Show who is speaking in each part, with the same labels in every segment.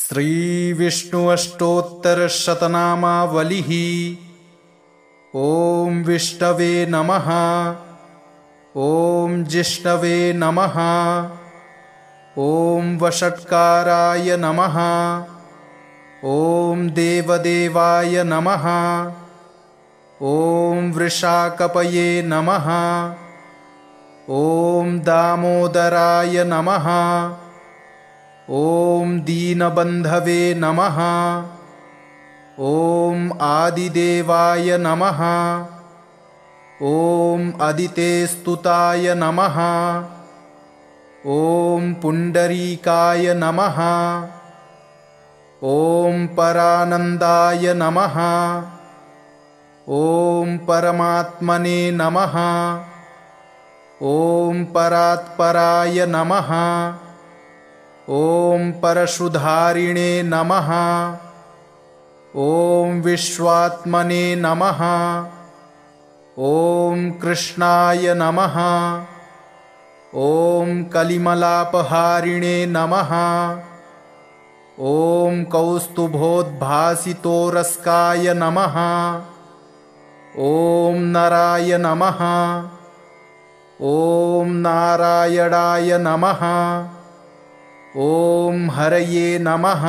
Speaker 1: श्रीविष्णु अष्टोत्तरशतनामावलिः। ॐ विष्णवे नमः। ॐ जिष्णवे नमः। ॐ वषट्काराय नमः। ॐ देवदेवाय नमः। ॐ वृषाकपये नमः। ॐ दामोदराय नमः। ॐ दीनबन्धवे नमः। ॐ आदिदेवाय नमः। ॐ अदितेस्तुताय नमः। ॐ पुण्डरीकाय नमः। ॐ परानन्दाय नमः। ॐ परमात्मने नमः। ॐ परात्पराय नमः। ॐ परशुधारिणे नमः। ॐ विश्वात्मने नमः। ॐ कृष्णाय नमः। ॐ कलिमलापहारिणे नमः। ॐ कौस्तुभोद्भासितोरस्काय नमः। ॐ नराय नमः। ॐ नारायणाय नमः। ॐ हरये नमः।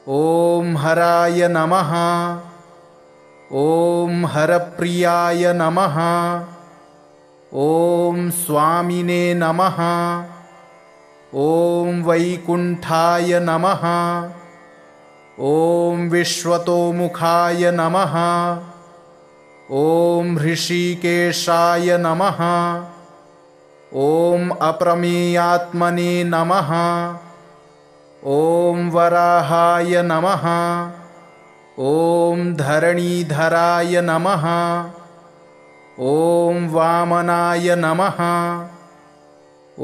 Speaker 1: ॐ हराय नमः। ॐ हरप्रियाय नमः। ॐ स्वामिने नमः। ॐ वैकुण्ठाय नमः। ॐ विश्वतोमुखाय नमः। ॐ ऋषिकेशाय नमः। ॐ अप्रमेयात्मने नमः। ॐ वराहाय नमः। ॐ धरणीधराय नमः। ॐ वामनाय नमः।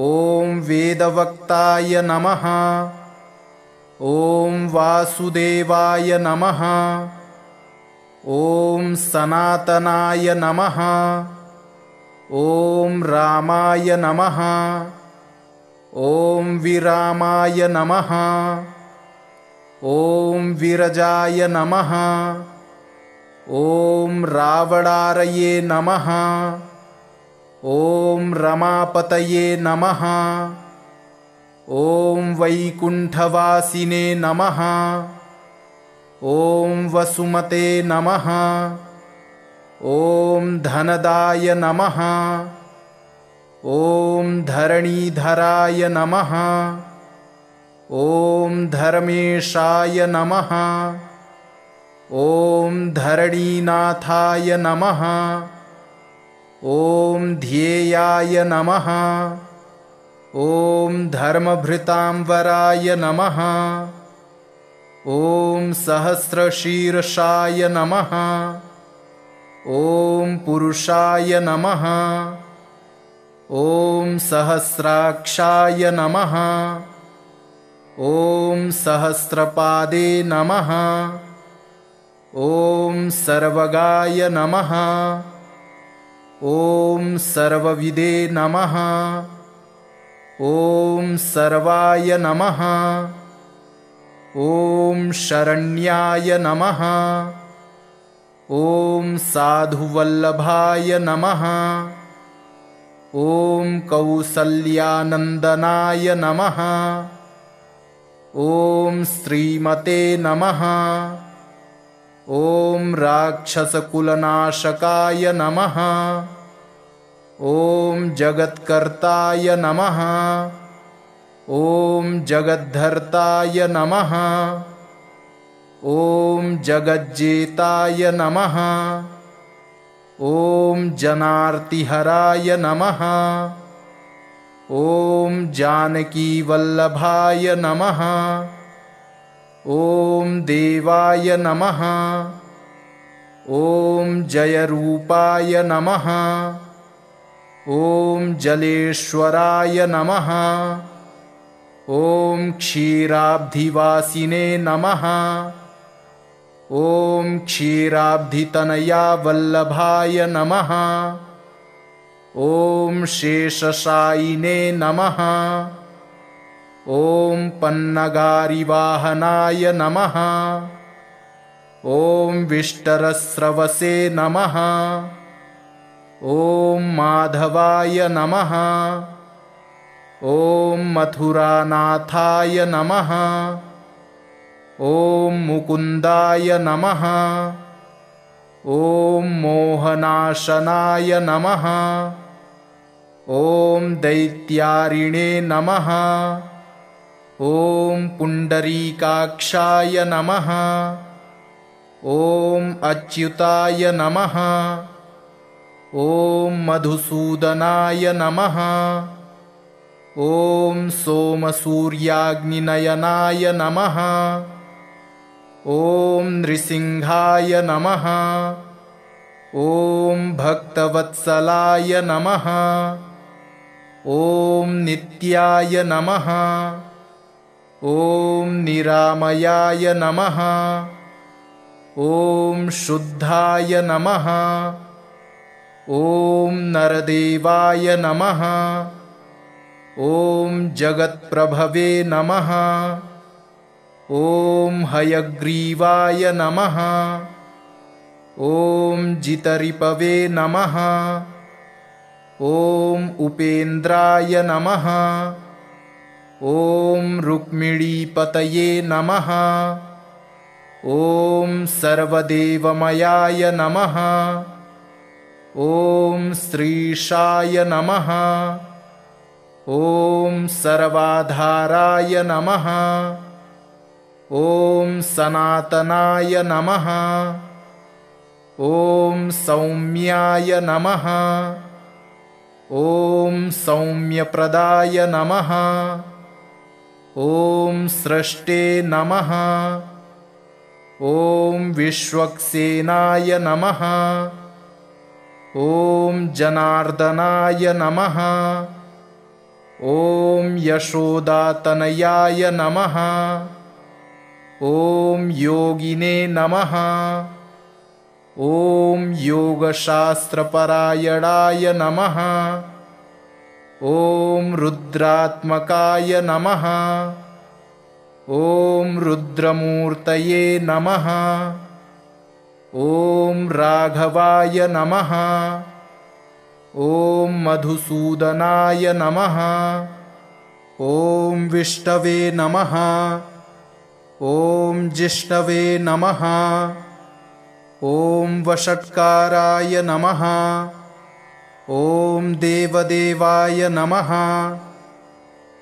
Speaker 1: ॐ वेदवक्ताय नमः। ॐ वासुदेवाय नमः। ॐ सनातनाय नमः। ॐ रामाय नमः। ॐ विरामाय नमः। ॐ विरजाय नमः। ॐ रावणारये नमः। ॐ रमापतये नमः। ॐ वैकुण्ठवासिने नमः। ॐ वसुमते नमः। ॐ धनदाय नमः। ॐ धरणीधराय नमः। ॐ धर्मेशाय नमः। ॐ धरणीनाथाय नमः। ॐ ध्येयाय नमः। ॐ धर्मभृतांवराय नमः। ॐ सहस्रशीर्षाय नमः। ॐ पुरुषाय नमः। ॐ सहस्राक्षाय नमः। ॐ सहस्रपादे नमः। ॐ सर्वगाय नमः। ॐ सर्वविदे नमः। ॐ सर्वाय नमः। ॐ शरण्याय नमः। ॐ साधुवल्लभाय नमः। ॐ कौसल्यानन्दनाय नमः। ॐ श्रीमते नमः। ॐ राक्षसकुलनाशकाय नमः। ॐ जगत्कर्ताय नमः। ॐ जगद्धर्ताय नमः। ॐ जगज्जेताय नमः। ॐ जनार्तिहराय नमः। ॐ जानकीवल्लभाय नमः। ॐ देवाय नमः। ॐ जयरूपाय नमः। ॐ जलेश्वराय नमः। ॐ क्षीराब्धिवासिने नमः। ॐ क्षीराब्धितनया वल्लभाय नमः। ॐ शेषशायिने नमः। ॐ पन्नगारिवाहनाय नमः। ॐ विष्टरस्रवसे नमः। ॐ माधवाय नमः। ॐ मथुरानाथाय नमः। ॐ मुकुन्दाय नमः। ॐ मोहनाशनाय नमः। ॐ दैत्यारिणे नमः। ॐ पुण्डरीकाक्षाय नमः। ॐ अच्युताय नमः। ॐ मधुसूदनाय नमः। ॐ सोमसूर्याग्निनयनाय नमः। ॐ नृसिंहाय नमः। ॐ भक्तवत्सलाय नमः। ॐ नित्याय नमः। ॐ निरामयाय नमः। ॐ शुद्धाय नमः। ॐ नरदेवाय नमः। ॐ जगत्प्रभवे नमः। ॐ हयग्रीवाय नमः। ॐ जितरिपवे नमः। ॐ उपेन्द्राय नमः। ॐ रुक्मिणीपतये नमः। ॐ सर्वदेवमयाय नमः। ॐ श्रीशाय नमः। ॐ सर्वाधाराय नमः। ॐ सनातनाय नमः। ॐ सौम्याय नमः। ॐ सौम्यप्रदाय नमः। ॐ स्रष्टे नमः। ॐ विश्वक्सेनाय नमः। ॐ जनार्दनाय नमः। ॐ यशोदातनयाय नमः। ॐ योगिने नमः। ॐ योगशास्त्रपरायणाय नमः। ॐ रुद्रात्मकाय नमः। ॐ रुद्रमूर्तये नमः। ॐ राघवाय नमः। ॐ मधुसूदनाय नमः। ॐ विष्णवे नमः। ॐ जिष्णवे नमः। ॐ वषट्काराय नमः। ॐ देवदेवाय नमः।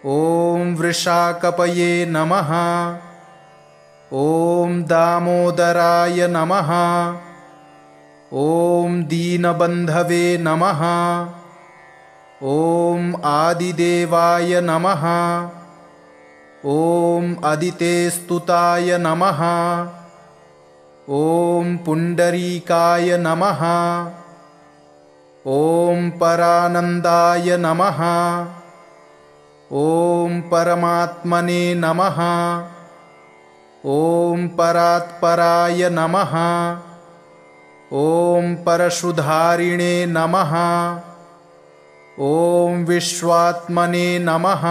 Speaker 1: ॐ वृषाकपये नमः। ॐ दामोदराय नमः। ॐ दीनबन्धवे नमः। ॐ आदिदेवाय नमः। ॐ अदितेस्तुताय नमः। ॐ पुण्डरीकाय नमः। ॐ परानन्दाय नमः। ॐ परमात्मने नमः। ॐ परात्पराय नमः। ॐ परशुधारिणे नमः। ॐ विश्वात्मने नमः।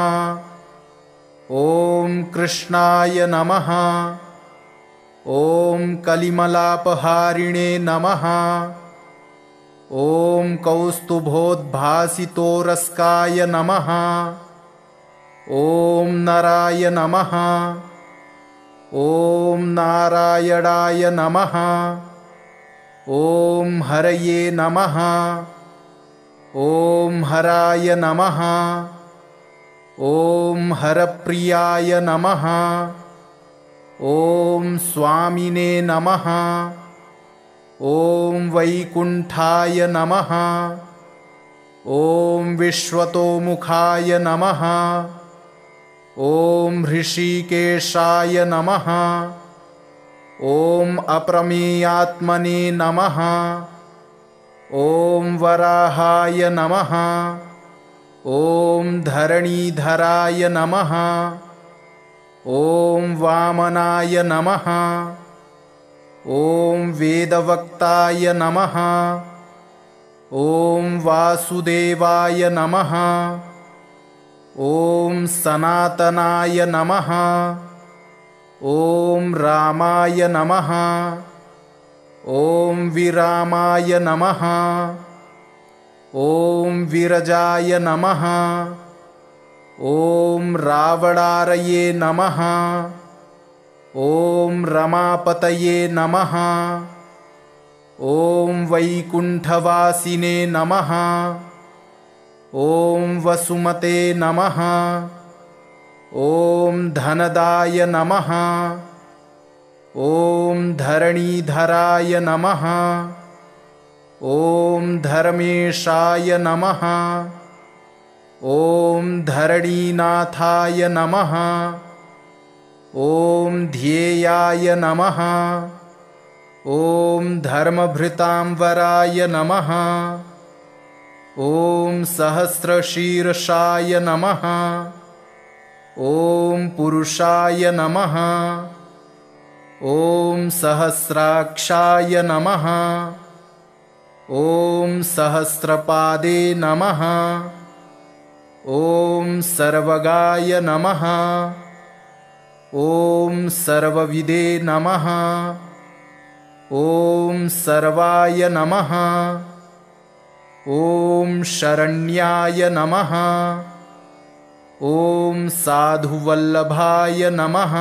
Speaker 1: ॐ कृष्णाय नमः। ॐ कलिमलापहारिणे नमः। ॐ कौस्तुभोद्भासितोरस्काय नमः। ॐ नराय नमः। ॐ नारायणाय नमः। ॐ हरये नमः। ॐ हराय नमः। ॐ हरप्रियाय नमः। ॐ स्वामिने नमः। ॐ वैकुण्ठाय नमः। ॐ विश्वतोमुखाय नमः। ॐ हृषीकेशाय नमः। ॐ अप्रमेयात्मने नमः। ॐ वराहाय नमः। ॐ धरणीधराय नमः। ॐ वामनाय नमः। ॐ वेदवक्ताय नमः। ॐ वासुदेवाय नमः। ॐ सनातनाय नमः। ॐ रामाय नमः। ॐ विरामाय नमः। ॐ विरजाय नमः। ॐ रावणारये नमः। ॐ रमापतये नमः। ॐ वैकुण्ठवासिने नमः। ॐ वसुमते नमः। ॐ धनदाय नमः। ॐ धरणीधराय नमः। ॐ धर्मेशाय नमः। ॐ धरणीनाथाय नमः। ॐ ध्येयाय नमः। ॐ धर्मभृतांवराय नमः। ॐ सहस्रशीर्षाय नमः। ॐ पुरुषाय नमः। ॐ सहस्राक्षाय नमः। ॐ सहस्रपादे नमः। ॐ सर्वगाय नमः। ॐ सर्वविदे नमः। ॐ सर्वाय नमः। ॐ शरण्याय नमः। ॐ साधुवल्लभाय नमः।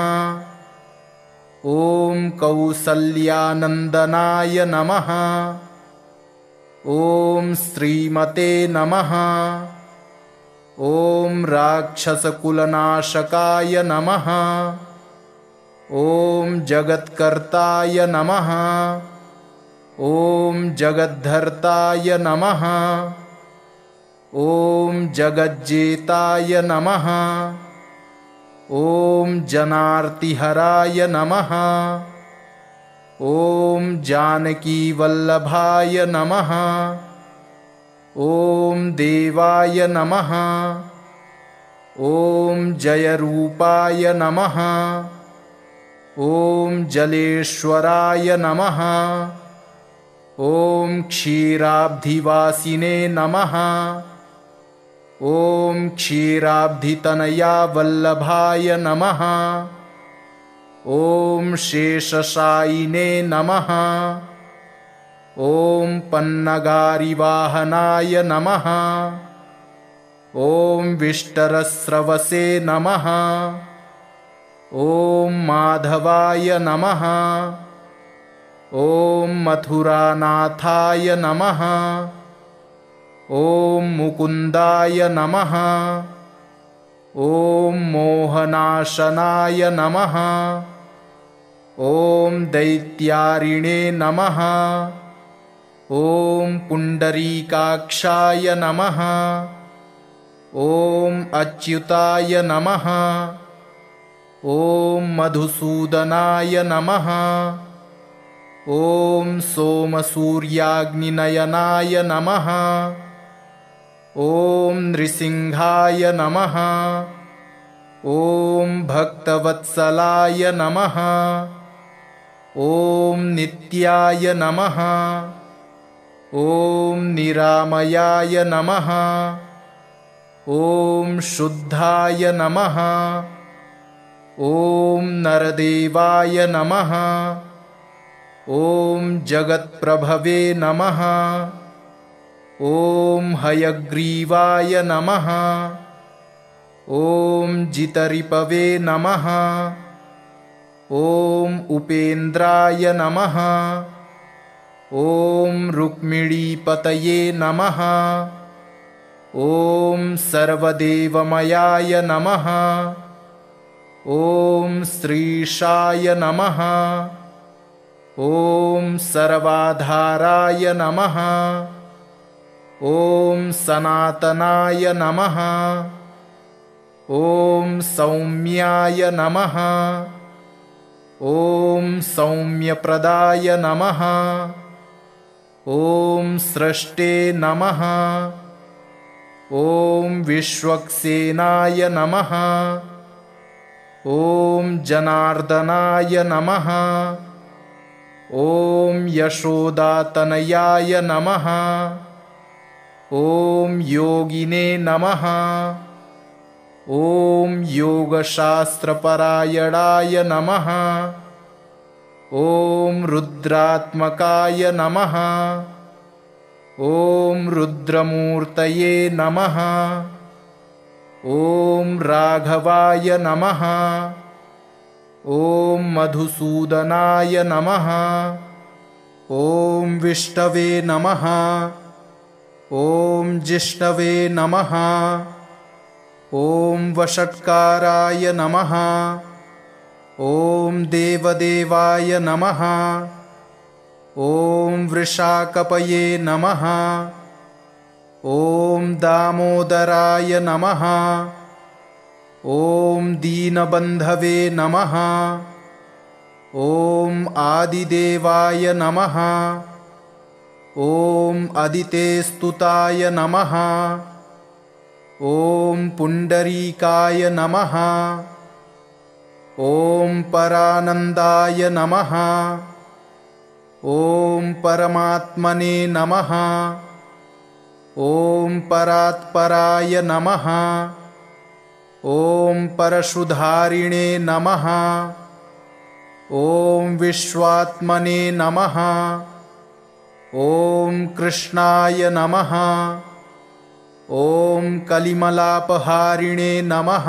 Speaker 1: ॐ कौसल्यानन्दनाय नमः। ॐ श्रीमते नमः। ॐ राक्षसकुलनाशकाय नमः। ॐ जगत्कर्ताय नमः। ॐ जगद्धर्ताय नमः। ॐ जगज्जेताय नमः। ॐ जनार्तिहराय नमः। ॐ जानकीवल्लभाय नमः। ॐ देवाय नमः। ॐ जयरूपाय नमः। ॐ जलेश्वराय नमः। ॐ क्षीराब्धिवासिने नमः। ॐ क्षीराब्धितनयावल्लभाय नमः। ॐ शेषशायिने नमः। ॐ पन्नगारिवाहनाय नमः। ॐ विष्टरस्रवसे नमः। ॐ माधवाय नमः। ॐ मथुरानाथाय नमः। ॐ मुकुन्दाय नमः। ॐ मोहनाशनाय नमः। ॐ दैत्यारिणे नमः। ॐ पुण्डरीकाक्षाय नमः। ॐ अच्युताय नमः। ॐ मधुसूदनाय नमः। ॐ सोमसूर्याग्निनयनाय नमः। ॐ नृसिंहाय नमः। ॐ भक्तवत्सलाय नमः। ॐ नित्याय नमः। ॐ निरामयाय नमः। ॐ शुद्धाय नमः। ॐ नरदेवाय नमः। ॐ जगत्प्रभवे नमः। ॐ हयग्रीवाय नमः। ॐ जितरिपवे नमः। ॐ उपेन्द्राय नमः। ॐ रुक्मिणीपतये नमः। ॐ सर्वदेवमयाय नमः। ॐ श्रीशाय नमः। ॐ सर्वाधाराय नमः। ॐ सनातनाय नमः। ॐ सौम्याय नमः। ॐ सौम्यप्रदाय नमः। ॐ स्रष्टे नमः। ॐ विश्वक्सेनाय नमः। ॐ जनार्दनाय नमः। ॐ यशोदातनयाय नमः। ॐ योगिने नमः। ॐ योगशास्त्रपरायणाय नमः। ॐ रुद्रात्मकाय नमः। ॐ रुद्रमूर्तये नमः। ॐ राघवाय नमः। ॐ मधुसूदनाय नमः। ॐ विष्णवे नमः। ॐ जिष्णवे नमः। ॐ वषट्काराय नमः। ॐ देवदेवाय नमः। ॐ वृषाकपये नमः। ॐ दामोदराय नमः। ॐ दीनबन्धवे नमः। ॐ आदिदेवाय नमः। ॐ अदितेस्तुताय नमः। ॐ पुण्डरीकाय नमः। ॐ परानन्दाय नमः। ॐ परमात्मने नमः। ॐ परात्पराय नमः। ॐ परशुधारिणे नमः। ॐ विश्वात्मने नमः। ॐ कृष्णाय नमः। ॐ कलिमलापहारिणे नमः।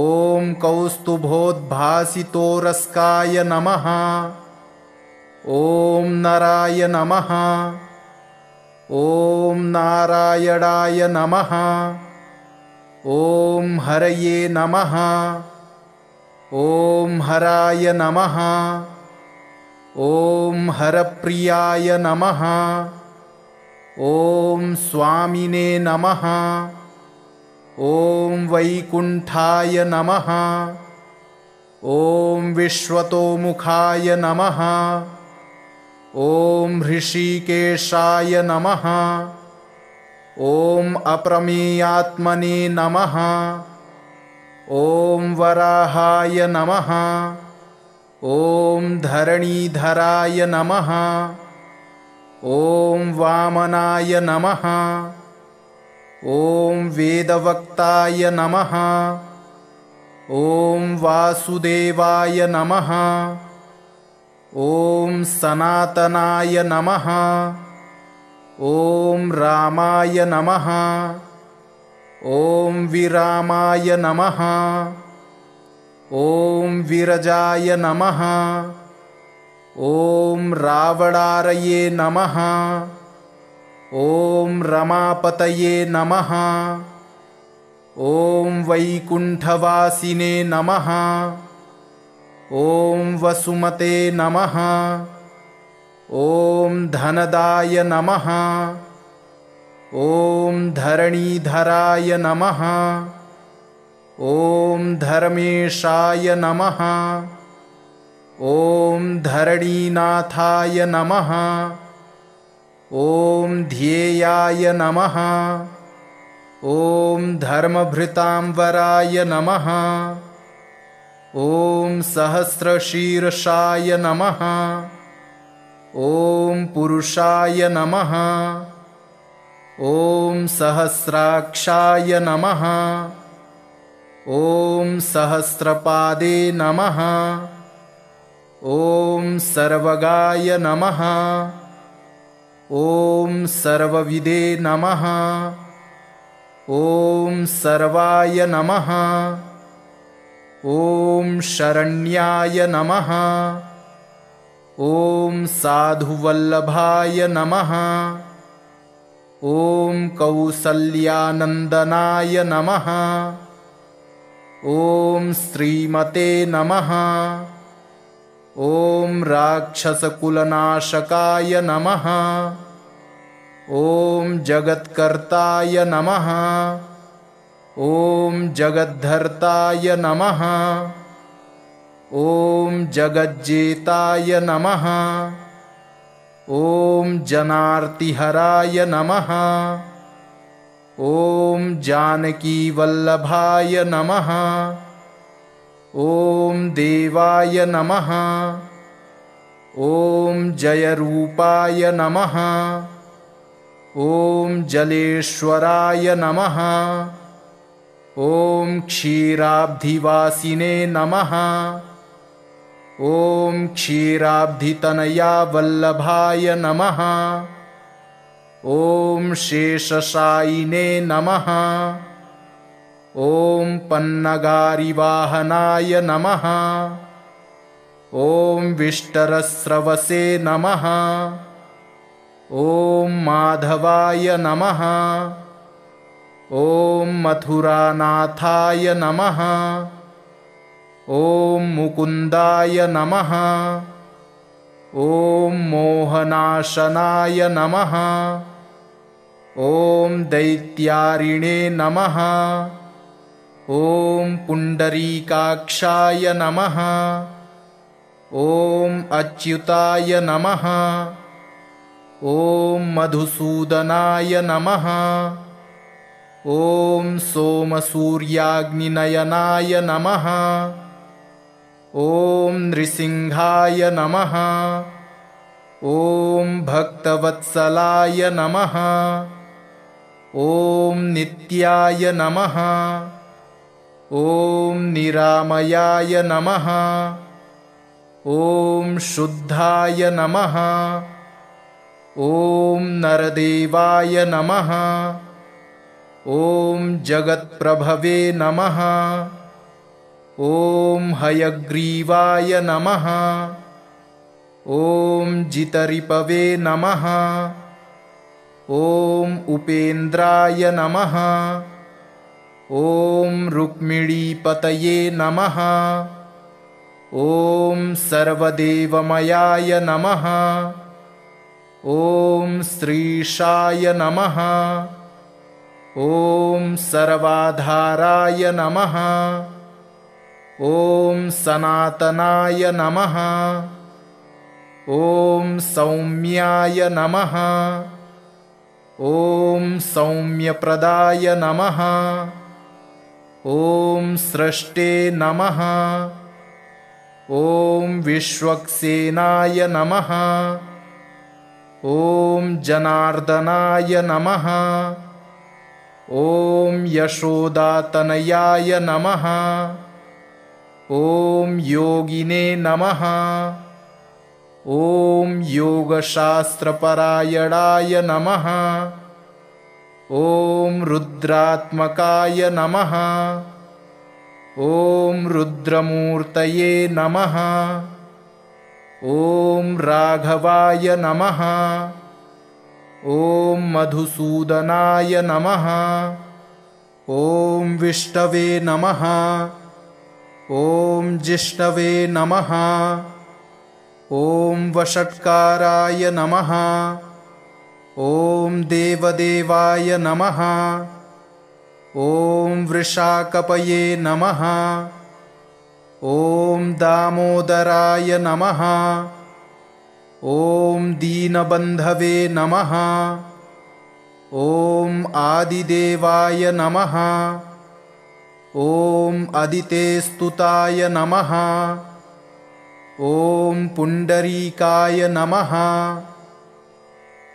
Speaker 1: ॐ कौस्तुभोद्भासितोरस्काय नमः। ॐ नराय नमः। ॐ नारायणाय नमः। ॐ हरये नमः। ॐ हराय नमः। ॐ हरप्रियाय नमः। ॐ स्वामिने नमः। ॐ वैकुण्ठाय नमः। ॐ विश्वतोमुखाय नमः। ॐ ऋषिकेशाय नमः। ॐ अप्रमेयात्मने नमः। ॐ वराहाय नमः। ॐ धरणीधराय नमः। ॐ वामनाय नमः। ॐ वेदवक्ताय नमः। ॐ वासुदेवाय नमः। ॐ सनातनाय नमः। ॐ रामाय नमः। ॐ विरामाय नमः। ॐ विरजाय नमः। ॐ रावणारये नमः। ॐ रमापतये नमः। ॐ वैकुण्ठवासिने नमः। ॐ वसुमते नमः। ॐ धनदाय नमः। ॐ धरणीधराय नमः। ॐ धर्मेशाय नमः। ॐ धरणीनाथाय नमः। ॐ ध्येयाय नमः। ॐ धर्मभृतांबराय नमः। ॐ सहस्रशीर्षाय नमः। ॐ पुरुषाय नमः। ॐ सहस्राक्षाय नमः। ॐ सहस्रपादे नमः। ॐ सर्वगाय नमः। ॐ सर्वविदे नमः। ॐ सर्वाय नमः। ॐ शरण्याय नमः। ॐ साधुवल्लभाय नमः। ॐ कौसल्यानन्दनाय नमः। ॐ श्रीमते नमः। ॐ राक्षसकुलनाशकाय नमः। ॐ जगत्कर्ताय नमः। ॐ जगद्धर्ताय नमः। ॐ जगज्जेताय नमः। ॐ जनार्तिहराय नमः। ॐ जानकीवल्लभाय नमः। ॐ देवाय नमः। ॐ जयरूपाय नमः। ॐ जलेश्वराय नमः। ॐ क्षीराब्धिवासिने नमः। ॐ क्षीराब्धितनया वल्लभाय नमः। ॐ शेषशायिने नमः। ॐ पन्नगारिवाहनाय नमः। ॐ विष्टरस्रवसे नमः। ॐ माधवाय नमः। ॐ मथुरानाथाय नमः। ॐ मुकुन्दाय नमः। ॐ मोहनाशनाय नमः। ॐ दैत्यारिणे नमः। ॐ पुण्डरीकाक्षाय नमः। ॐ अच्युताय नमः। ॐ मधुसूदनाय नमः। ॐ सोमसूर्याग्निनयनाय नमः। ॐ नृसिंहाय नमः। ॐ भक्तवत्सलाय नमः। ॐ नित्याय नमः। ॐ निरामयाय नमः। ॐ शुद्धाय नमः। ॐ नरदेवाय नमः। ॐ जगत्प्रभवे नमः। ॐ हयग्रीवाय नमः। ॐ जितरिपवे नमः। ॐ उपेन्द्राय नमः। ॐ रुक्मिणीपतये नमः। ॐ सर्वदेवमयाय नमः। ॐ श्रीशाय नमः। ॐ सर्वाधाराय नमः। ॐ सनातनाय नमः। ॐ सौम्याय नमः। ॐ सौम्यप्रदाय नमः। ॐ स्रष्टे नमः। ॐ विश्वक्सेनाय नमः। ॐ जनार्दनाय नमः। ॐ यशोदातनयाय नमः। ॐ योगिने नमः। ॐ योगशास्त्रपरायणाय नमः। ॐ रुद्रात्मकाय नमः। ॐ रुद्रमूर्तये नमः। ॐ राघवाय नमः। ॐ मधुसूदनाय नमः। ॐ विष्णवे नमः। ॐ जिष्णवे नमः। ॐ वषट्काराय नमः। ॐ देवदेवाय नमः। ॐ वृषाकपये नमः। ॐ दामोदराय नमः। ॐ दीनबन्धवे नमः। ॐ आदिदेवाय नमः। ॐ अदितेस्तुताय नमः। ॐ पुण्डरीकाय नमः।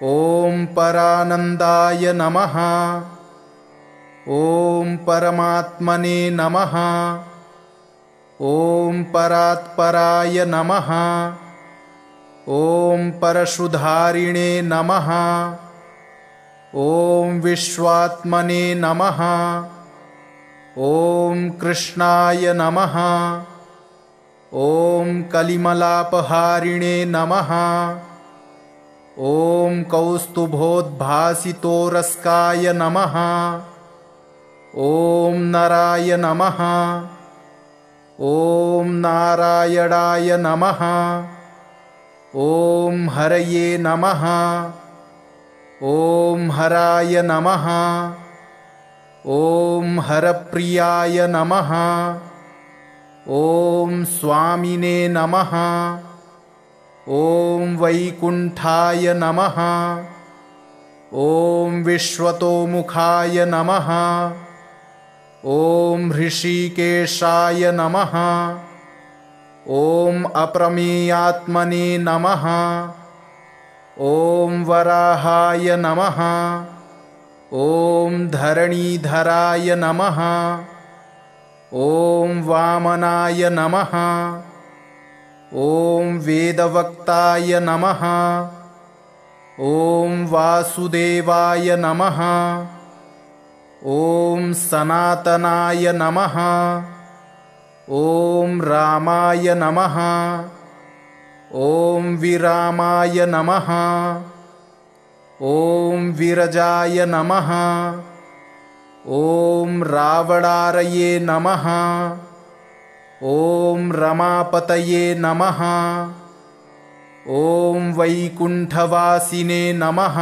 Speaker 1: ॐ परानन्दाय नमः। ॐ परमात्मने नमः। ॐ परात्पराय नमः। ॐ परशुधारिणे नमः। ॐ विश्वात्मने नमः। ॐ कृष्णाय नमः। ॐ कलिमलापहारिणे नमः। ॐ कौस्तुभोद्भासितोरस्काय नमः। ॐ नराय नमः। ॐ नारायणाय नमः। ॐ हरये नमः। ॐ हराय नमः। ॐ हरप्रियाय नमः। ॐ स्वामिने नमः। ॐ वैकुण्ठाय नमः। ॐ विश्वतोमुखाय नमः। ॐ ऋषिकेशाय नमः। ॐ अप्रमेयात्मने नमः। ॐ वराहाय नमः। ॐ धरणीधराय नमः। ॐ वामनाय नमः। ॐ वेदवक्ताय नमः। ॐ वासुदेवाय नमः। ॐ सनातनाय नमः। ॐ रामाय नमः। ॐ विरामाय नमः। ॐ विरजाय नमः। ॐ रावणारये नमः। ॐ रमापतये नमः। ॐ वैकुण्ठवासिने नमः।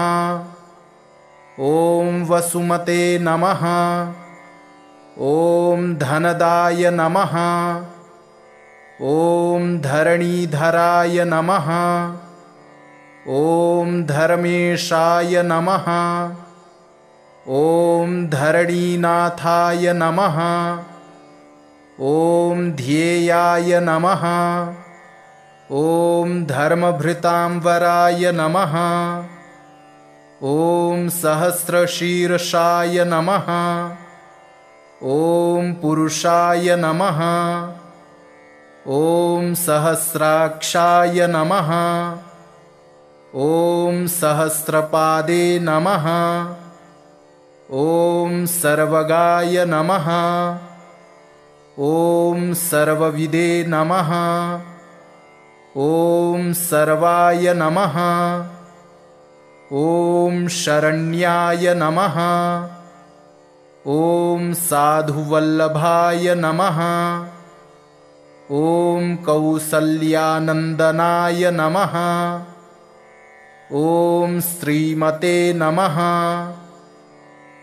Speaker 1: ॐ वसुमते नमः। ॐ धनदाय नमः। ॐ धरणीधराय नमः। ॐ धर्मेशाय नमः। ॐ धरणीनाथाय नमः। ॐ ध्येयाय नमः। ॐ धर्मभृतांबराय नमः। ॐ सहस्रशीर्षाय नमः। ॐ पुरुषाय नमः। ॐ सहस्राक्षाय नमः। ॐ सहस्रपादे नमः। ॐ सर्वगाय नमः। ॐ सर्वविदे नमः। ॐ सर्वाय नमः। ॐ शरण्याय नमः। ॐ साधुवल्लभाय नमः। ॐ कौसल्यानन्दनाय नमः। ॐ श्रीमते नमः।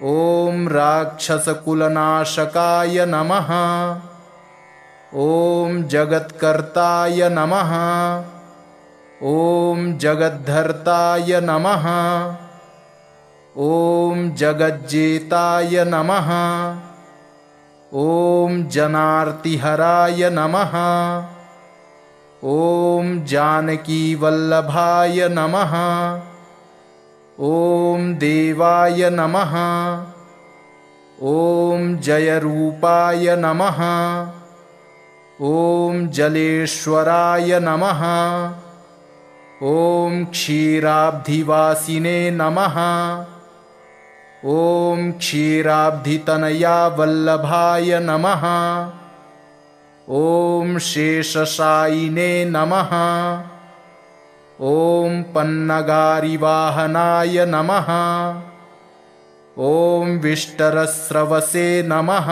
Speaker 1: ॐ राक्षसकुलनाशकाय नमः। ॐ जगत्कर्ताय नमः। ॐ जगद्धर्ताय नमः। ॐ जगज्जेताय नमः। ॐ जनार्तिहराय नमः। ॐ जानकीवल्लभाय नमः। ॐ देवाय नमः। ॐ जयरूपाय नमः। ॐ जलेश्वराय नमः। ॐ क्षीराब्धिवासिने नमः। ॐ क्षीराब्धितनयावल्लभाय नमः। ॐ शेषशायिने नमः। ॐ पन्नगारिवाहनाय नमः। ॐ विष्टरस्रवसे नमः।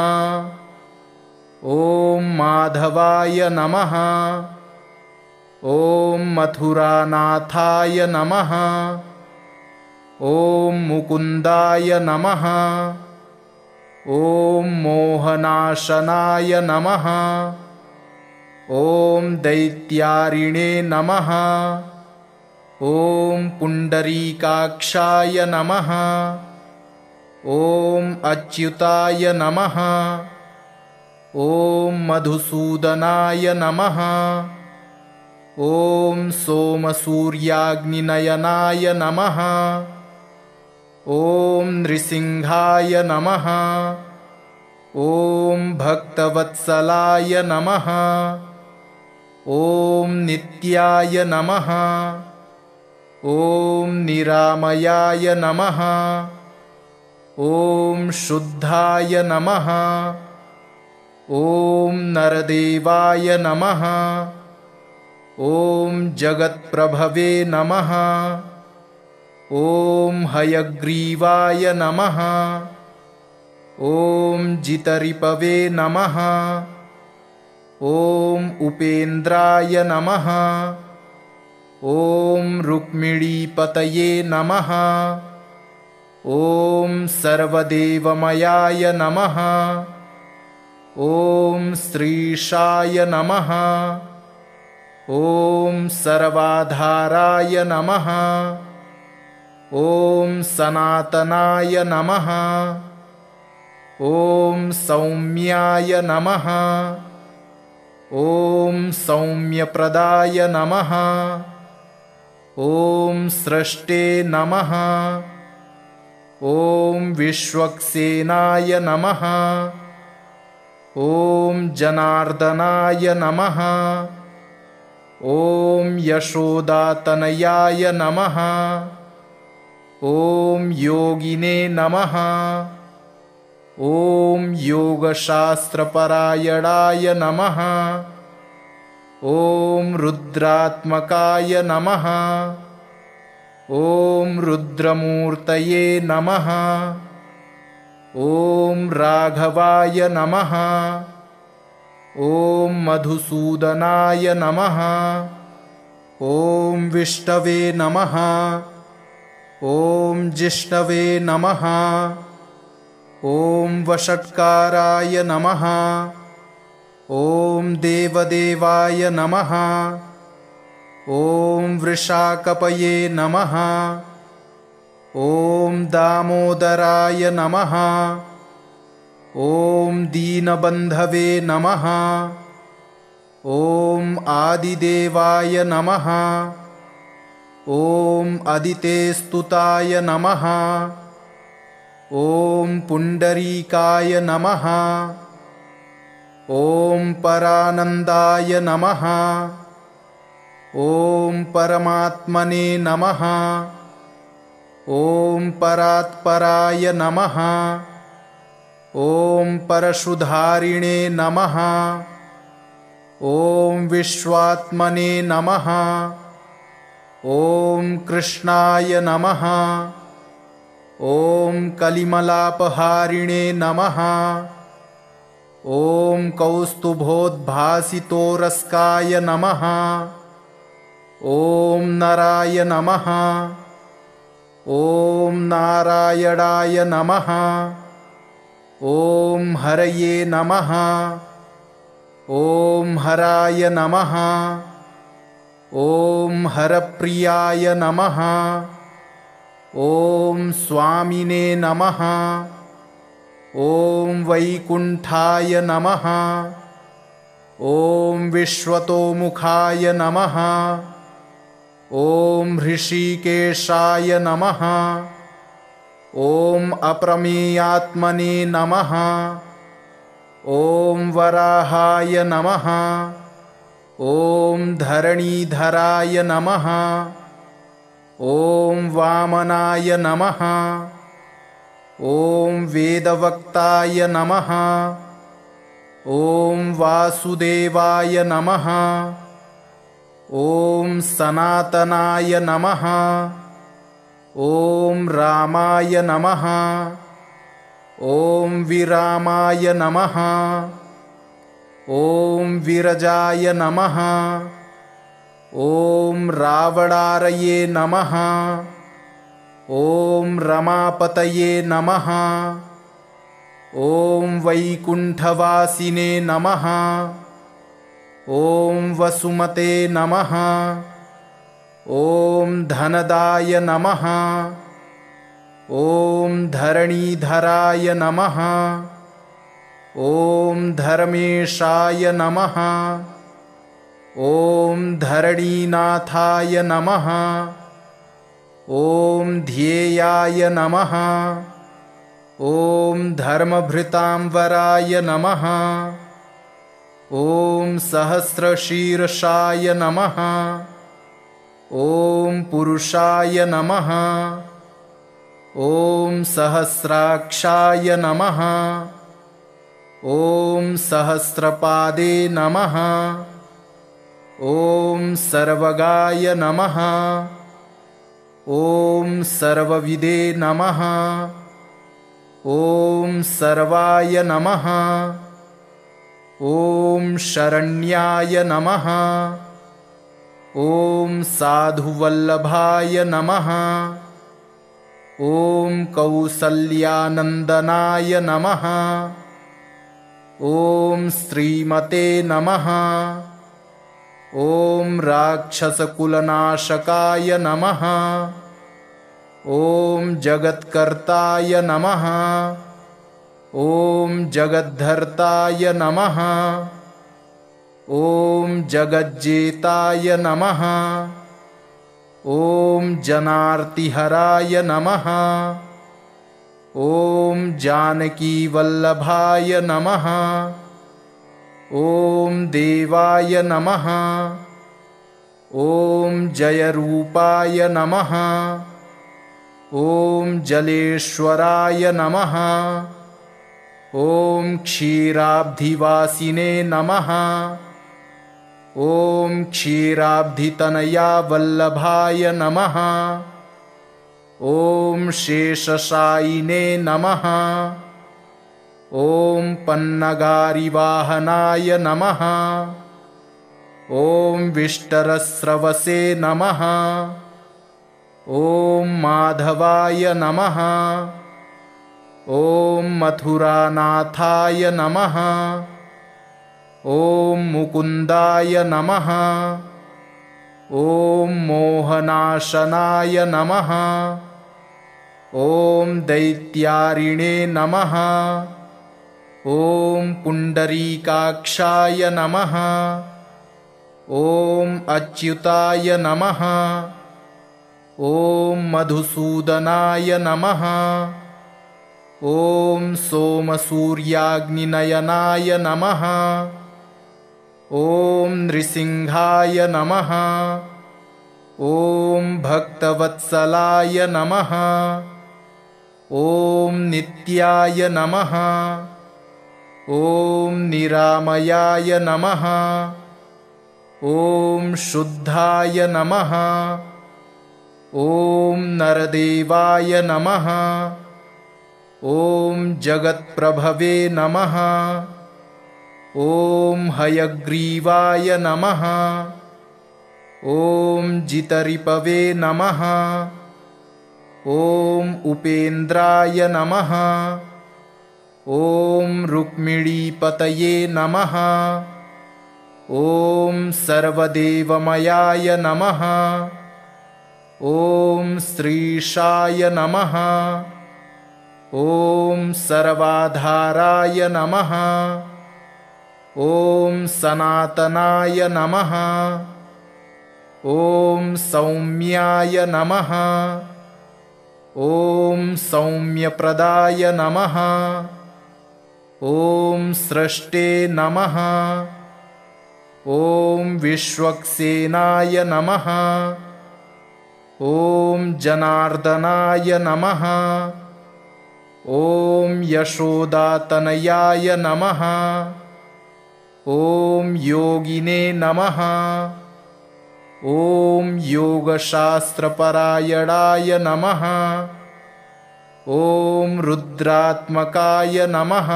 Speaker 1: ॐ माधवाय नमः। ॐ मथुरानाथाय नमः। ॐ मुकुन्दाय नमः। ॐ मोहनाशनाय नमः। ॐ दैत्यारिणे नमः। ॐ पुण्डरीकाक्षाय नमः। ॐ अच्युताय नमः। ॐ मधुसूदनाय नमः। ॐ सोमसूर्याग्निनयनाय नमः। ॐ नृसिंहाय नमः। ॐ भक्तवत्सलाय नमः। ॐ नित्याय नमः। ॐ निरामयाय नमः। ॐ शुद्धाय नमः। ॐ नरदेवाय नमः। ॐ जगत्प्रभवे नमः। ॐ हयग्रीवाय नमः। ॐ जितरिपवे नमः। ॐ उपेन्द्राय नमः। ॐ रुक्मिणीपतये नमः। ॐ सर्वदेवमयाय नमः। ॐ श्रीशाय नमः। ॐ सर्वाधाराय नमः। ॐ सनातनाय नमः। ॐ सौम्याय नमः। ॐ सौम्यप्रदाय नमः। ॐ सृष्टे नमः। ॐ विश्वक्सेनाय नमः। ॐ जनार्दनाय नमः। ॐ यशोदातनयाय नमः। ॐ योगिने नमः। ॐ योगशास्त्रपरायणाय नमः। ॐ रुद्रात्मकाय नमः। ॐ रुद्रमूर्तये नमः। ॐ राघवाय नमः। ॐ मधुसूदनाय नमः। ॐ विष्णवे नमः। ॐ जिष्णवे नमः। ॐ वषट्काराय नमः। ॐ देवदेवाय नमः। ॐ वृषाकपये नमः। ॐ दामोदराय नमः। ॐ दीनबन्धवे नमः। ॐ आदिदेवाय नमः। ॐ अदितेस्तुताय नमः। ॐ पुण्डरीकाय नमः। ॐ परानन्दाय नमः। ॐ परमात्मने नमः। ॐ परात्पराय नमः। ॐ परशुधारिणे नमः। ॐ विश्वात्मने नमः। ॐ कृष्णाय नमः। ॐ कलिमलापहारिणे नमः। ॐ कौस्तुभोद्भासितोरस्काय नमः। ॐ नराय नमः। ॐ नारायणाय नमः। ॐ हरये नमः। ॐ हराय नमः। ॐ हरप्रियाय नमः। ॐ स्वामिने नमः। ॐ वैकुण्ठाय नमः। ॐ विश्वतोमुखाय नमः। ॐ हृषीकेशाय नमः। ॐ अप्रमेयात्मने नमः। ॐ वराहाय नमः। ॐ धरणीधराय नमः। ॐ वामनाय नमः। ॐ वेदवक्ताय नमः। ॐ वासुदेवाय नमः। ॐ सनातनाय नमः। ॐ रामाय नमः। ॐ विरामाय नमः। ॐ विरजाय नमः। ॐ रावणारये नमः। ॐ रमापतये नमः। ॐ वैकुण्ठवासिने नमः। ॐ वसुमते नमः। ॐ धनदाय नमः। ॐ धरणीधराय नमः। ॐ धर्मेशाय नमः। ॐ धरणीनाथाय नमः। ॐ ध्येयाय नमः। ॐ धर्मभृतांवराय नमः। ॐ सहस्रशीर्षाय नमः। ॐ पुरुषाय नमः। ॐ सहस्राक्षाय नमः। ॐ सहस्रपादे नमः। ॐ सर्वगाय नमः। ॐ सर्वविदे नमः। ॐ सर्वाय नमः। ॐ शरण्याय नमः। ॐ साधुवल्लभाय नमः। ॐ कौसल्यानन्दनाय नमः। ॐ श्रीमते नमः। ॐ राक्षसकुलनाशकाय नमः। ॐ जगत्कर्ताय नमः। ॐ जगद्धर्ताय नमः। ॐ जगज्जेताय नमः। ॐ जनार्तिहराय नमः। ॐ जानकीवल्लभाय नमः। ॐ देवाय नमः। ॐ जयरूपाय नमः। ॐ जलेश्वराय नमः। ॐ क्षीराब्धिवासिने नमः। ॐ क्षीराब्धितनया वल्लभाय नमः। ॐ शेषशायिने नमः। ॐ पन्नगारिवाहनाय नमः। ॐ विष्टरस्रवसे नमः। ॐ माधवाय नमः। ॐ मथुरानाथाय नमः। ॐ मुकुन्दाय नमः। ॐ मोहनाशनाय नमः। ॐ दैत्यारिणे नमः। ॐ पुण्डरीकाक्षाय नमः। ॐ अच्युताय नमः। ॐ मधुसूदनाय नमः। ॐ सोमसूर्याग्निनयनाय नमः। ॐ नृसिंहाय नमः। ॐ भक्तवत्सलाय नमः। ॐ नित्याय नमः। ॐ निरामयाय नमः। ॐ शुद्धाय नमः। ॐ नरदेवाय नमः। ॐ जगत्प्रभवे नमः। ॐ हयग्रीवाय नमः। ॐ जितरिपवे नमः। ॐ उपेन्द्राय नमः। ॐ रुक्मिणीपतये नमः। ॐ सर्वदेवमयाय नमः। ॐ श्रीशाय नमः। ॐ सर्वाधाराय नमः। ॐ सनातनाय नमः। ॐ सौम्याय नमः। ॐ सौम्यप्रदाय नमः। ॐ स्रष्टे नमः। ॐ विश्वक्सेनाय नमः। ॐ जनार्दनाय नमः। ॐ यशोदातनयाय नमः। ॐ योगिने नमः। ॐ योगशास्त्रपरायणाय नमः। ॐ रुद्रात्मकाय नमः।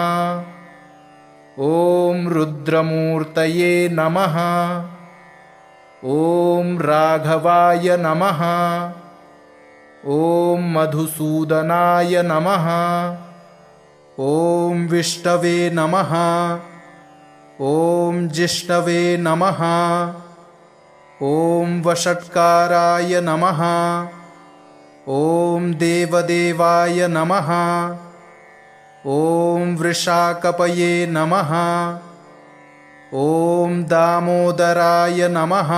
Speaker 1: ॐ रुद्रमूर्तये नमः। ॐ राघवाय नमः। ॐ मधुसूदनाय नमः। ॐ विष्णवे नमः। ॐ जिष्णवे नमः। ॐ वषट्काराय नमः। ॐ देवदेवाय नमः। ॐ वृषाकपये नमः। ॐ दामोदराय नमः।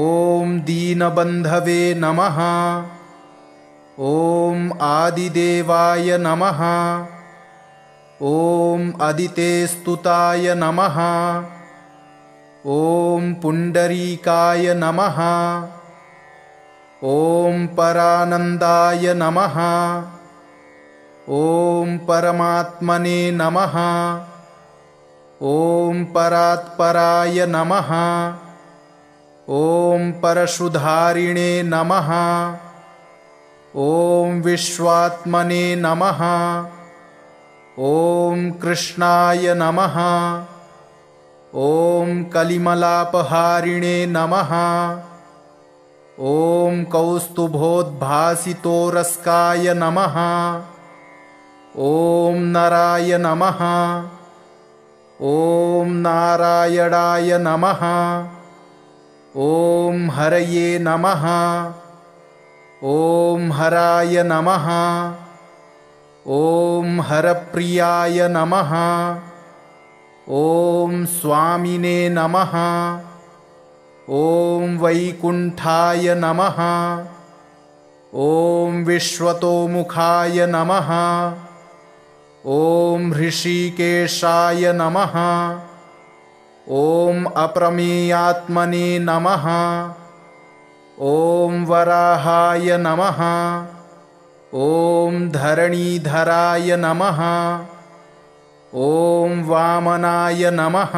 Speaker 1: ॐ दीनबन्धवे नमः। ॐ आदिदेवाय नमः। ॐ अदितेस्तुताय नमः। ॐ पुण्डरीकाय नमः। ॐ परानन्दाय नमः। ॐ परमात्मने नमः। ॐ परात्पराय नमः। ॐ परशुधारिणे नमः। ॐ विश्वात्मने नमः। ॐ कृष्णाय नमः। ॐ कलिमलापहारिणे नमः। ॐ कौस्तुभोद्भासितोरस्काय नमः। ॐ नराय नमः। ॐ नारायणाय नमः। ॐ हरये नमः। ॐ हराय नमः। ॐ हरप्रियाय नमः। ॐ स्वामिने नमः। ॐ वैकुण्ठाय नमः। ॐ विश्वतोमुखाय नमः। ॐ ऋषिकेशाय नमः। ॐ अप्रमेयात्मने नमः। ॐ वराहाय नमः। ॐ धरणीधराय नमः। ॐ वामनाय नमः।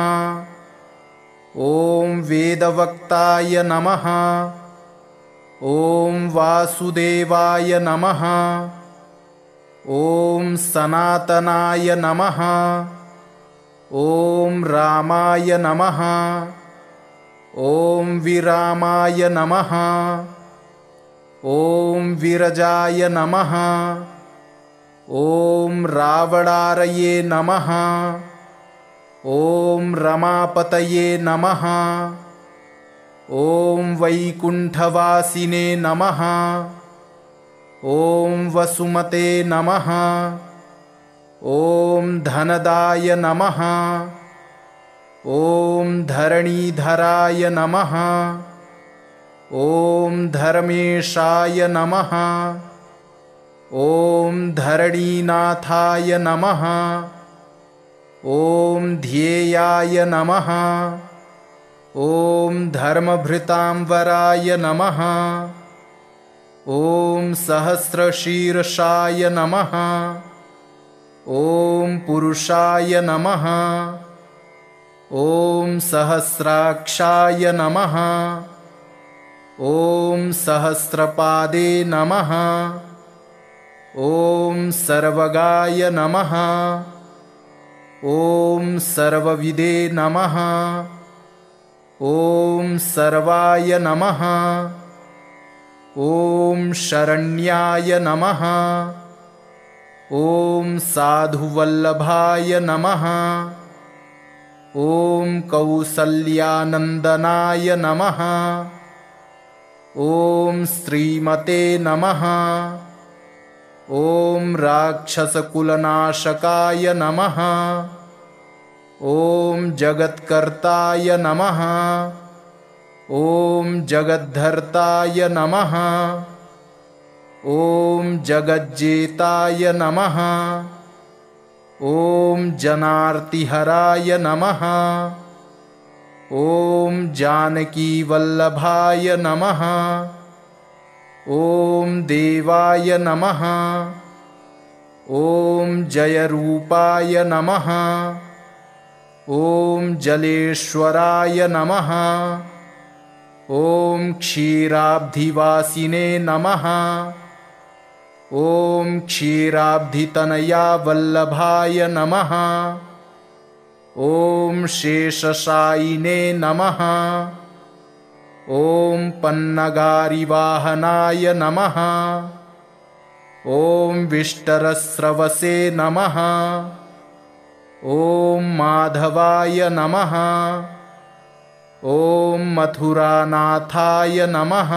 Speaker 1: ॐ वेदवक्ताय नमः। ॐ वासुदेवाय नमः। ॐ सनातनाय नमः। ॐ रामाय नमः। ॐ विरामाय नमः। ॐ विरजाय नमः। ॐ रावणारये नमः। ॐ रमापतये नमः। ॐ वैकुण्ठवासिने नमः। ॐ वसुमते नमः। ॐ धनदाय नमः। ॐ धरणीधराय नमः। ॐ धर्मेशाय नमः। ॐ धरणीनाथाय नमः। ॐ ध्येयाय नमः। ॐ धर्मभृतांवराय नमः। ॐ सहस्रशीर्षाय नमः। ॐ पुरुषाय नमः। ॐ सहस्राक्षाय नमः। ॐ सहस्रपादे नमः। ॐ सर्वगाय नमः। ॐ सर्वविदे नमः। ॐ सर्वाय नमः। ॐ शरण्याय नमः। ॐ साधुवल्लभाय नमः। ॐ कौसल्यानन्दनाय नमः। ॐ श्रीमते नमः। ॐ राक्षसकुलनाशकाय नमः। ॐ जगत्कर्ताय नमः। ॐ जगद्धर्ताय नमः। ॐ जगज्जेताय नमः। ॐ जनार्तिहराय नमः। ॐ जानकीवल्लभाय नमः। ॐ देवाय नमः। ॐ जयरूपाय नमः। ॐ जलेश्वराय नमः। ॐ क्षीराब्धिवासिने नमः। ॐ क्षीराब्धितनयावल्लभाय नमः। ॐ शेषशायिने नमः। ॐ पन्नगारिवाहनाय नमः। ॐ विष्टरस्रवसे नमः। ॐ माधवाय नमः। ॐ मथुरानाथाय नमः।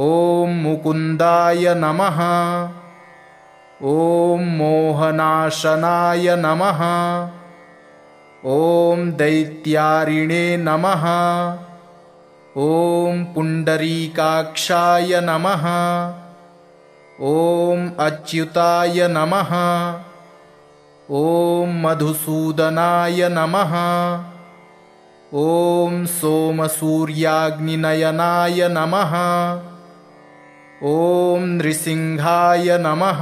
Speaker 1: ॐ मुकुन्दाय नमः। ॐ मोहनाशनाय नमः। ॐ दैत्यारिणे नमः। ॐ पुण्डरीकाक्षाय नमः। ॐ अच्युताय नमः। ॐ मधुसूदनाय नमः। ॐ सोमसूर्याग्निनयनाय नमः। ॐ नृसिंहाय नमः।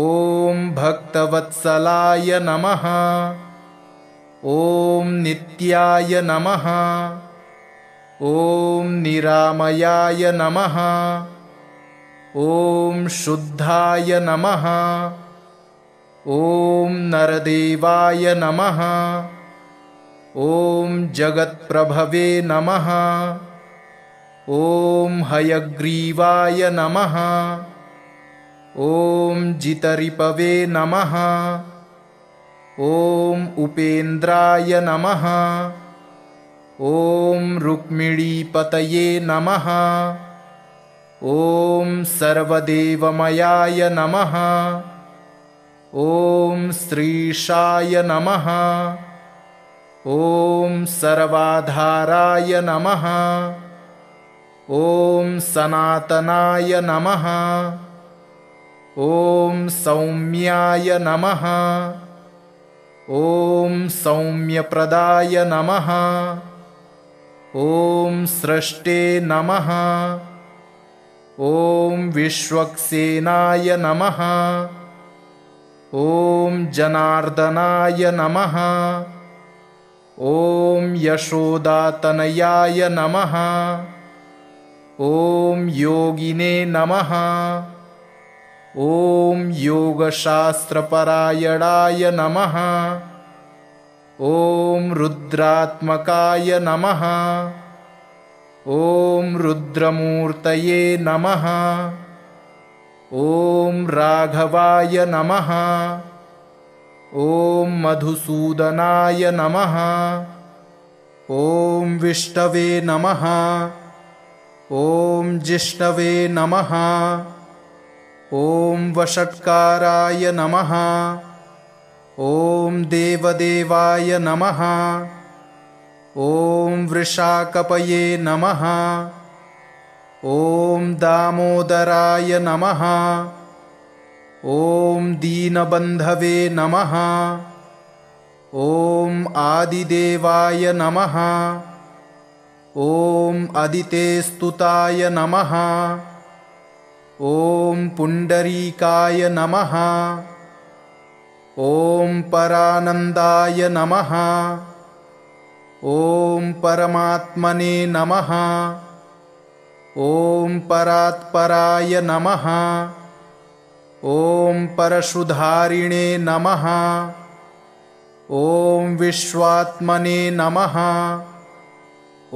Speaker 1: ॐ भक्तवत्सलाय नमः। ॐ नित्याय नमः। ॐ निरामयाय नमः। ॐ शुद्धाय नमः। ॐ नरदेवाय नमः। ॐ जगत्प्रभवे नमः। ॐ हयग्रीवाय नमः। ॐ जितरिपवे नमः। ॐ उपेन्द्राय नमः। ॐ रुक्मिणीपतये नमः। ॐ सर्वदेवमयाय नमः। ॐ श्रीशाय नमः। ॐ सर्वाधाराय नमः। ॐ सनातनाय नमः। ॐ सौम्याय नमः। ॐ सौम्यप्रदाय नमः। ॐ सृष्टे नमः। ॐ विश्वक्सेनाय नमः। ॐ जनार्दनाय नमः। ॐ यशोदातनयाय नमः। ॐ योगिने नमः। ॐ योगशास्त्रपरायणाय नमः। ॐ रुद्रात्मकाय नमः। ॐ रुद्रमूर्तये नमः। ॐ राघवाय नमः। ॐ मधुसूदनाय नमः। ॐ विष्णवे नमः। ॐ जिष्णवे नमः। ॐ वषट्काराय नमः। ॐ देवदेवाय नमः। ॐ वृषाकपये नमः। ॐ दामोदराय नमः। ॐ दीनबन्धवे नमः। ॐ आदिदेवाय नमः। ॐ अदितेस्तुताय नमः। ॐ पुण्डरीकाय नमः। ॐ परानन्दाय नमः। ॐ परमात्मने नमः। ॐ परात्पराय नमः। ॐ परशुधारिणे नमः। ॐ विश्वात्मने नमः।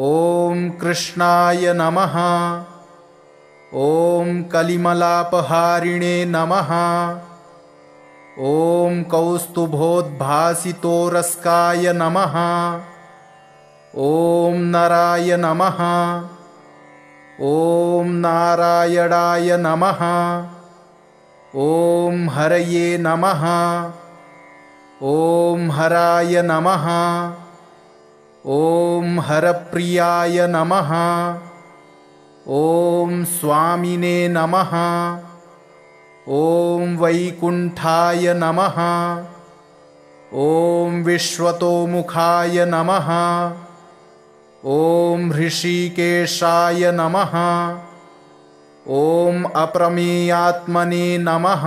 Speaker 1: ॐ कृष्णाय नमः। ॐ कलिमलापहारिणे नमः। ॐ कौस्तुभोद्भासितोरस्काय नमः। ॐ नराय नमः। ॐ नारायणाय नमः। ॐ हरये नमः। ॐ हराय नमः। ॐ हरप्रियाय नमः। ॐ स्वामिने नमः। ॐ वैकुण्ठाय नमः। ॐ विश्वतोमुखाय नमः। ॐ हृषीकेशाय नमः। ॐ अप्रमेयात्मने नमः।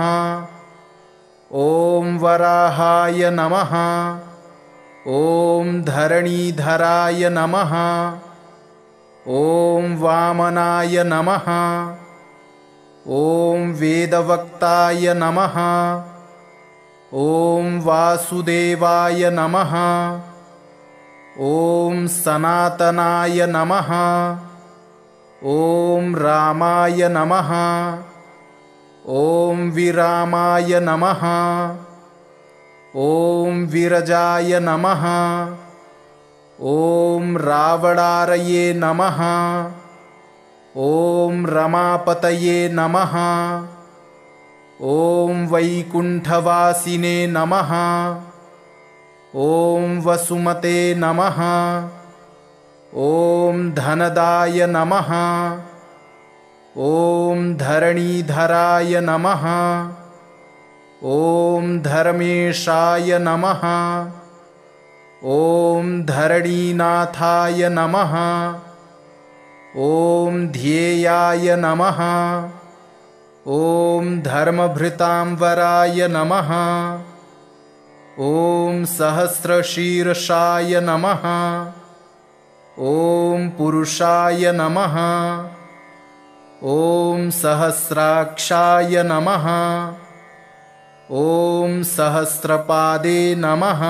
Speaker 1: ॐ वराहाय नमः। ॐ धरणीधराय नमः। ॐ वामनाय नमः। ॐ वेदवक्ताय नमः। ॐ वासुदेवाय नमः। ॐ सनातनाय नमः। ॐ रामाय नमः। ॐ विरामाय नमः। ॐ विरजाय नमः। ॐ रावणारये नमः। ॐ रमापतये नमः। ॐ वैकुण्ठवासिने नमः। ॐ वसुमते नमः। ॐ धनदाय नमः। ॐ धरणीधराय नमः। ॐ धर्मेशाय नमः। ॐ धरणीनाथाय नमः। ॐ ध्येयाय नमः। ॐ धर्मभृतांवराय नमः। ॐ सहस्रशीर्षाय नमः। ॐ पुरुषाय नमः। ॐ सहस्राक्षाय नमः। ॐ सहस्रपादे नमः।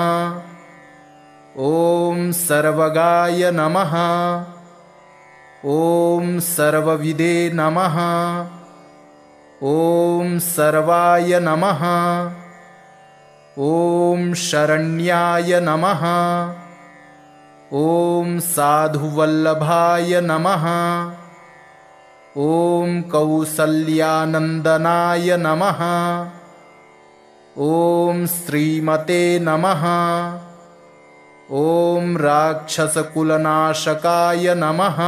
Speaker 1: ॐ सर्वगाय नमः। ॐ सर्वविदे नमः। ॐ सर्वाय नमः। ॐ शरण्याय नमः। ॐ साधुवल्लभाय नमः। ॐ कौसल्यानन्दनाय नमः। ॐ श्रीमते नमः। ॐ राक्षसकुलनाशकाय नमः।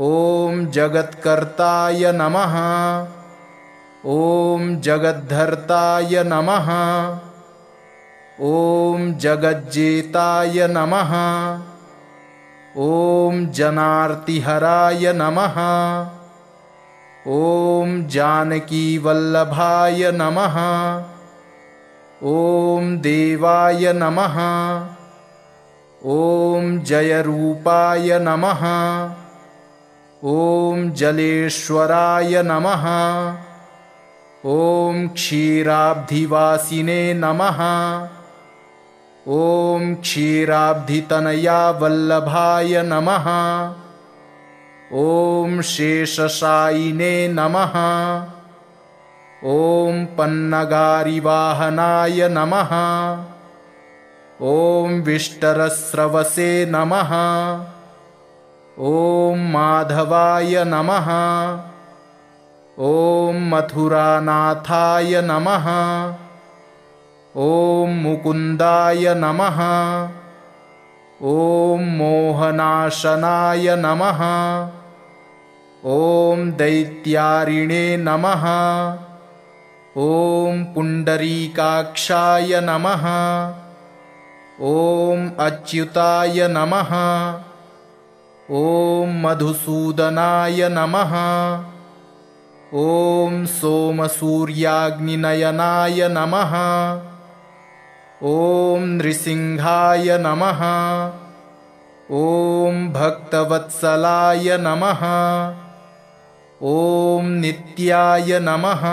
Speaker 1: ॐ जगत्कर्ताय नमः। ॐ जगद्धर्ताय नमः। ॐ जगज्जेताय नमः। ॐ जनार्तिहराय नमः। ॐ जानकीवल्लभाय नमः। ॐ देवाय नमः। ॐ जयरूपाय नमः। ॐ जलेश्वराय नमः। ॐ क्षीराब्धिवासिने नमः। ॐ क्षीराब्धितनयावल्लभाय नमः। ॐ शेषशायिने नमः। ॐ पन्नगारिवाहनाय नमः। ॐ विष्टरस्रवसे नमः। ॐ माधवाय नमः। ॐ मथुरानाथाय नमः। ॐ मुकुन्दाय नमः। ॐ मोहनाशनाय नमः। ॐ दैत्यारिणे नमः। ॐ पुण्डरीकाक्षाय नमः। ॐ अच्युताय नमः। ॐ मधुसूदनाय नमः। ॐ सोमसूर्याग्निनयनाय नमः। ॐ नृसिंहाय नमः। ॐ भक्तवत्सलाय नमः। ॐ नित्याय नमः।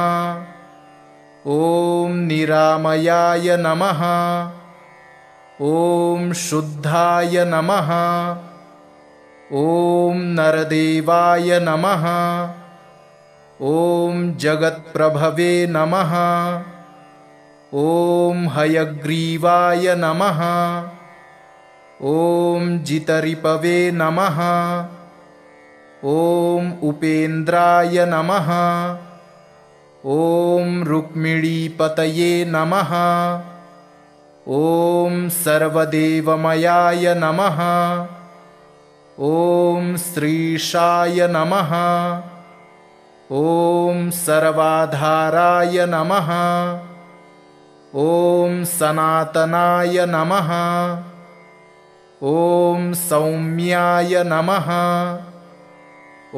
Speaker 1: ॐ निरामयाय नमः। ॐ शुद्धाय नमः। ॐ नरदेवाय नमः। ॐ जगत्प्रभवे नमः। ॐ हयग्रीवाय नमः। ॐ जितरिपवे नमः। ॐ उपेन्द्राय नमः। ॐ रुक्मिणीपतये नमः। ॐ सर्वदेवमयाय नमः। ॐ श्रीशाय नमः। ॐ सर्वाधाराय नमः। ॐ सनातनाय नमः। ॐ सौम्याय नमः।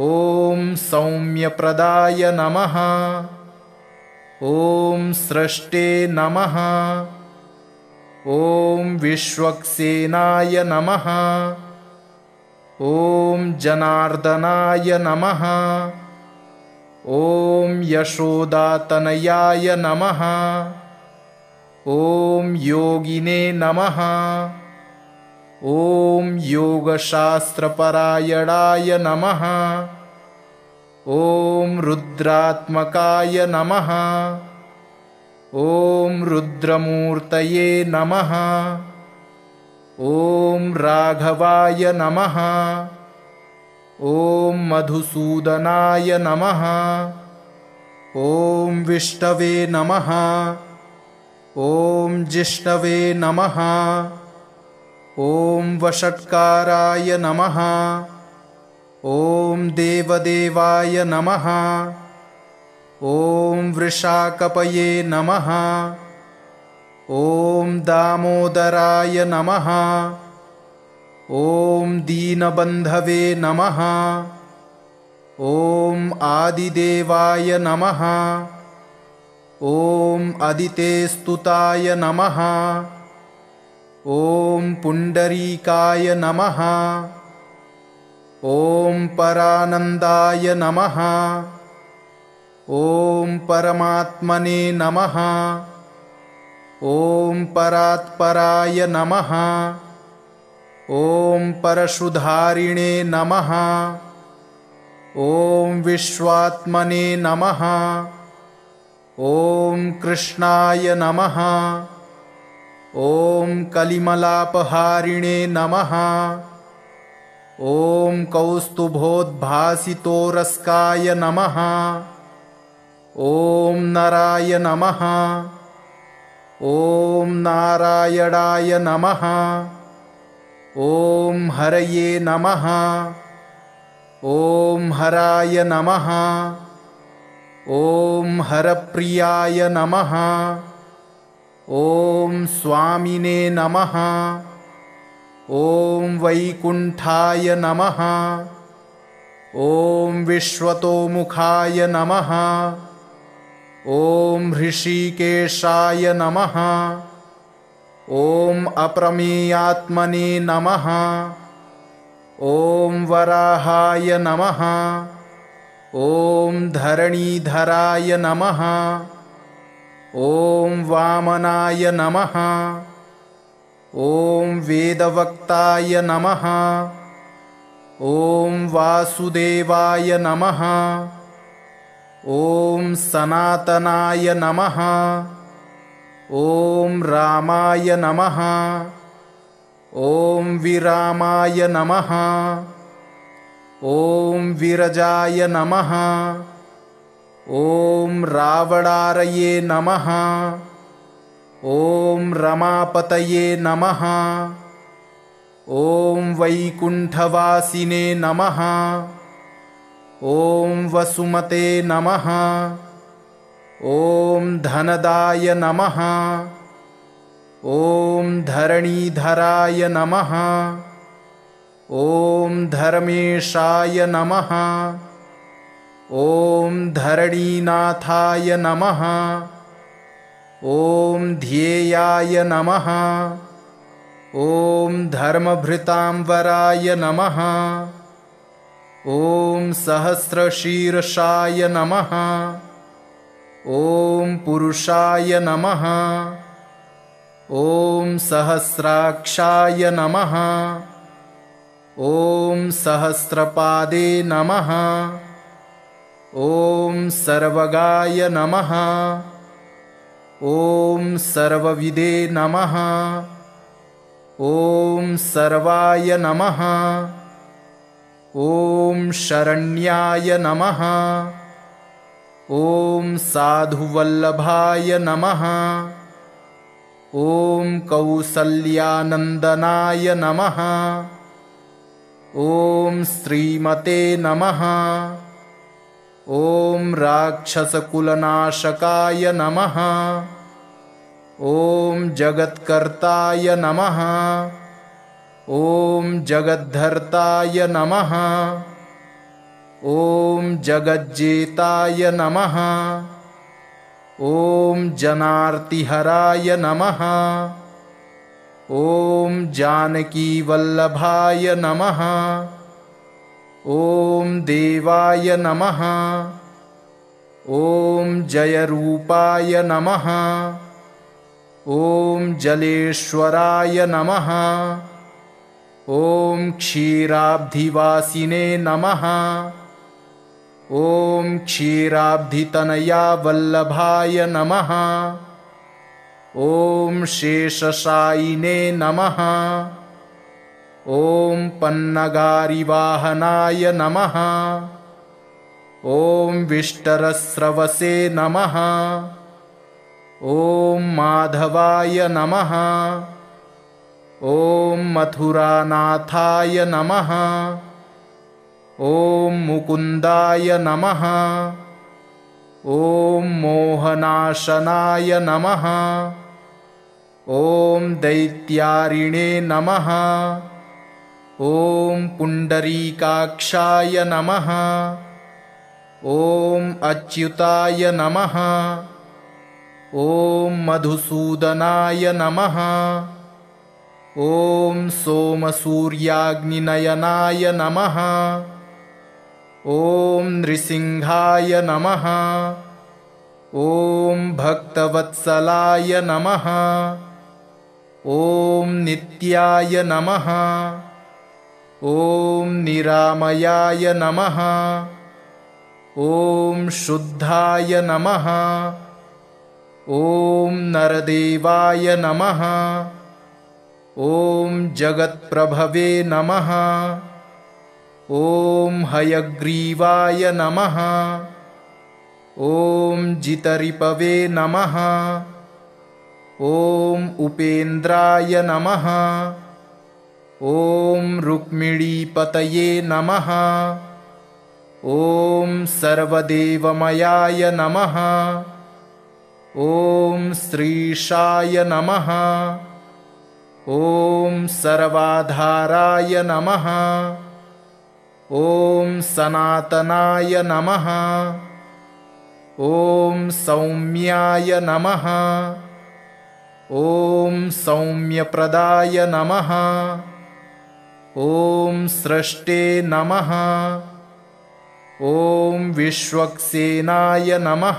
Speaker 1: ॐ सौम्यप्रदाय नमः। ॐ स्रष्टे नमः। ॐ विश्वक्सेनाय नमः। ॐ जनार्दनाय नमः। ॐ यशोदातनयाय नमः। ॐ योगिने नमः। ॐ योगशास्त्रपरायणाय नमः। ॐ रुद्रात्मकाय नमः। ॐ रुद्रमूर्तये नमः। ॐ राघवाय नमः। ॐ मधुसूदनाय नमः। ॐ विष्णवे नमः। ॐ जिष्णवे नमः। ॐ वषट्काराय नमः। ॐ देवदेवाय नमः। ॐ वृषाकपये नमः। ॐ दामोदराय नमः। ॐ दीनबन्धवे नमः। ॐ आदिदेवाय नमः। ॐ अदितेस्तुताय नमः। ॐ पुण्डरीकाय नमः। ॐ परानन्दाय नमः। ॐ परमात्मने नमः। ॐ परात्पराय नमः। ॐ परशुधारिणे नमः। ॐ विश्वात्मने नमः। ॐ कृष्णाय नमः। ॐ कलिमलापहारिणे नमः। ॐ कौस्तुभोद्भासितोरस्काय नमः। ॐ नराय नमः। ॐ नारायणाय नमः। ॐ हरये नमः। ॐ हराय नमः। ॐ हरप्रियाय नमः। ॐ स्वामिने नमः। ॐ वैकुण्ठाय नमः। ॐ विश्वतोमुखाय नमः। ॐ ऋषिकेशाय नमः। ॐ अप्रमेयात्मने नमः। ॐ वराहाय नमः। ॐ धरणीधराय नमः। ॐ वामनाय नमः। ॐ वेदवक्ताय नमः। ॐ वासुदेवाय नमः। ॐ सनातनाय नमः। ॐ रामाय नमः। ॐ विरामाय नमः। ॐ विरजाय नमः। ॐ रावणारये नमः। ॐ रमापतये नमः। ॐ वैकुण्ठवासिने नमः। ॐ वसुमते नमः। ॐ धनदाय नमः। ॐ धरणीधराय नमः। ॐ धर्मेशाय नमः। ॐ धरणीनाथाय नमः। ॐ ध्येयाय नमः। ॐ धर्मभृतांबराय नमः। ॐ सहस्रशीर्षाय नमः। ॐ पुरुषाय नमः। ॐ सहस्राक्षाय नमः। ॐ सहस्रपादे नमः। ॐ सर्वगाय नमः। ॐ सर्वविदे नमः। ॐ सर्वाय नमः। ॐ शरण्याय नमः। ॐ साधुवल्लभाय नमः। ॐ कौसल्यानन्दनाय नमः। ॐ श्रीमते नमः। ॐ राक्षसकुलनाशकाय नमः। ॐ जगत्कर्ताय नमः। ॐ जगद्धर्ताय नमः। ॐ जगज्जेताय नमः। ॐ जनार्तिहराय नमः। ॐ जानकीवल्लभाय नमः। ॐ देवाय नमः। ॐ जयरूपाय नमः। ॐ जलेश्वराय नमः। ॐ क्षीराब्धिवासिने नमः। ॐ क्षीराब्धितनया वल्लभाय नमः। ॐ शेषशायिने नमः। ॐ पन्नगारिवाहनाय नमः। ॐ विष्टरस्रवसे नमः। ॐ माधवाय नमः। ॐ मथुरानाथाय नमः। ॐ मुकुन्दाय नमः। ॐ मोहनाशनाय नमः। ॐ दैत्यारिणे नमः। ॐ पुण्डरीकाक्षाय नमः। ॐ अच्युताय नमः। ॐ मधुसूदनाय नमः। ॐ सोमसूर्याग्निनयनाय नमः। ॐ नृसिंहाय नमः। ॐ भक्तवत्सलाय नमः। ॐ नित्याय नमः। ॐ निरामयाय नमः। ॐ शुद्धाय नमः। ॐ नरदेवाय नमः। ॐ जगत्प्रभवे नमः। ॐ हयग्रीवाय नमः। ॐ जितरिपवे नमः। ॐ उपेन्द्राय नमः। ॐ रुक्मिणीपतये नमः। ॐ सर्वदेवमयाय नमः। ॐ श्रीशाय नमः। ॐ सर्वाधाराय नमः। ॐ सनातनाय नमः। ॐ सौम्याय नमः। ॐ सौम्यप्रदाय नमः। ॐ सृष्टे नमः। ॐ विश्वक्सेनाय नमः।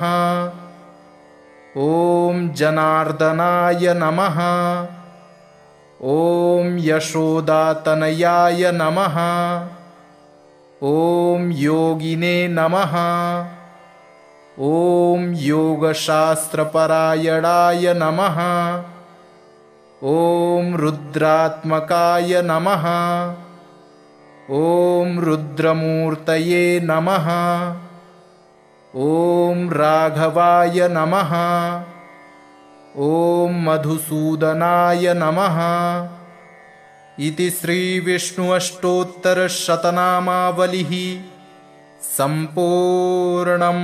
Speaker 1: ॐ जनार्दनाय नमः। ॐ यशोदातनयाय नमः। ॐ योगिने नमः। ॐ योगशास्त्रपरायणाय नमः। ॐ रुद्रात्मकाय नमः। ॐ रुद्रमूर्तये नमः। ॐ राघवाय नमः। ॐ मधुसूदनाय नमः। इति श्रीविष्णु अष्टोत्तरशतनामावलिः सम्पूर्णम्।